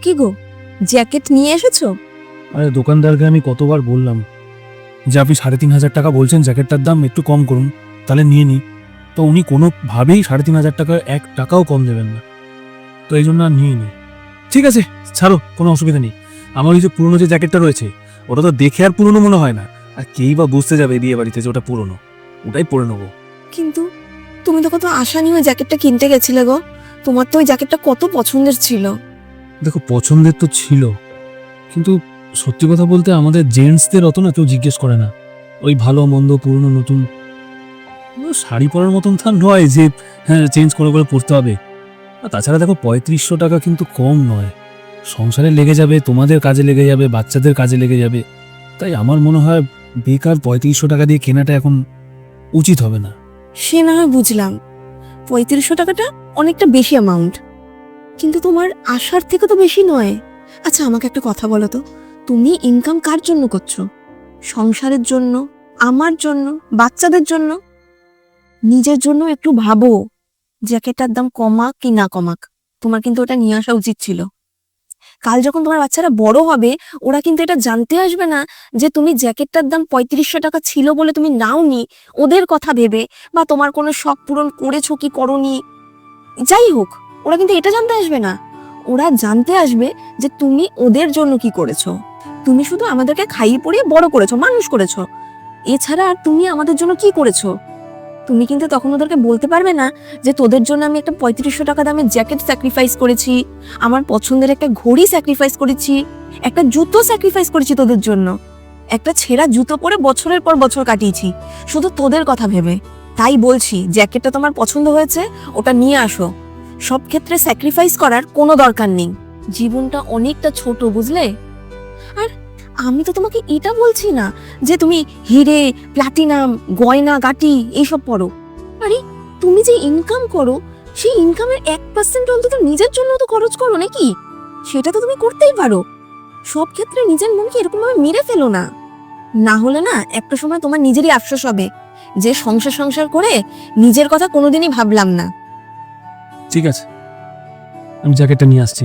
কি গো, জ্যাকেট নিয়ে এসেছো? আরে দোকানদারকে আমি কতবার বললাম যে আপনি 3,500 টাকা বলছেন জ্যাকেটটার দাম, একটু কম করুন, তাহলে নিয়ে নিই। তো উনি কোনোভাবেই 3,500 টাকা 1 টাকাও কম দেবেন না, তো এই জন্য আর নিয়ে নিই। ঠিক আছে, ছাড়ো, কোনো অসুবিধা নেই। আমার ওই যে পুরোনো যে জ্যাকেটটা রয়েছে, ওটা তো দেখে আর পুরোনো মনে হয় না, আর কেই বা বুঝতে যাবে বিয়ে বাড়িতে যে ওটা পুরোনো, ওটাই পরে নেবো। কিন্তু তুমি তো কত আশা নিয়ে ওই জ্যাকেটটা কিনতে গেছিলে গো। তোমার তো ওই জ্যাকেটটা কত পছন্দের ছিল। দেখো, পছন্দের তো ছিল, কিন্তু সত্যি কথা বলতে আমাদের জেন্টসদের অত না কেউ জিজ্ঞেস করে না ওই ভালো মন্দ পুরনো নতুন। শাড়ি পরার মতন তা নয় যে হ্যাঁ চেঞ্জ করে করে পরতে হবে। আর তাছাড়া দেখো, 3500 টাকা কিন্তু কম নয়, সংসারে লেগে যাবে, তোমাদের কাজে লেগে যাবে, বাচ্চাদের কাজে লেগে যাবে। তাই আমার মনে হয় বেকার 3500 টাকা দিয়ে কেনাটা এখন উচিত হবে না। সে না হয় বুঝলাম, 3500 টাকাটা অনেকটা বেশি অ্যামাউন্ট, কিন্তু তোমার আশার থেকে তো বেশি নয়। আচ্ছা, আমাকে একটা কথা বলো তো, তুমি ইনকাম কার জন্য করছো? সংসারের জন্য, আমার জন্য, বাচ্চাদের জন্য? নিজের জন্য একটু ভাবো। জ্যাকেটটার দাম কমাক কি না কমাক, তোমার কিন্তু ওটা নিয়ে আসা উচিত ছিল। কাল যখন তোমার বাচ্চারা বড় হবে, ওরা কিন্তু এটা জানতে আসবে না যে তুমি জ্যাকেটটার দাম 3500 টাকা ছিল বলে তুমি নাওনি ওদের কথা ভেবে, বা তোমার কোনো শখ পূরণ করেছো কি করনি, যাই হোক, ওরা কিন্তু এটা জানতে আসবে না। ওরা জানতে আসবে যে তুমি ওদের জন্য কি করেছো। তুমি শুধু আমাদেরকে খাইয়ে পরিয়ে বড় করেছো, মানুষ করেছো, এছাড়া আর তুমি আমাদের জন্য কি করেছো। তুমি কিন্তু তখন ওদেরকে বলতে পারবে না যে তোদের জন্য আমি একটা 3500 টাকা দামের জ্যাকেট স্যাক্রিফাইস করেছি, আমার পছন্দের একটা ঘড়ি স্যাক্রিফাইস করেছি, একটা জুতো স্যাক্রিফাইস করেছি তোদের জন্য, একটা ছেঁড়া জুতো পরে বছরের পর বছর কাটিয়েছি শুধু তোদের কথা ভেবে। তাই বলছি, জ্যাকেটটা তোমার পছন্দ হয়েছে, ওটা নিয়ে আসো। সব ক্ষেত্রে স্যাক্রিফাইস করার কোনো দরকার নেই, জীবনটা অনেকটা ছোট, বুঝলে? আর আমি তো তোমাকে এটা বলছি না যে তুমি হিরে প্লাটিনাম গয়না গাটি এইসব পরো। আরে, তুমি যে ইনকাম করো সেই ইনকামের 1% অন্তত নিজের জন্য তো খরচ করো নাকি? সেটা তো তুমি করতেই পারো। সব ক্ষেত্রে নিজের মনকে এরকম ভাবে মেরে ফেলো না, না হলে না একটা সময় তোমার নিজেরই আফসোস হবে যে সংসার সংসার করে নিজের কথা কোনোদিনই ভাবলাম না। ঠিক আছে, আমি জ্যাকেটটা নিয়ে আসছি।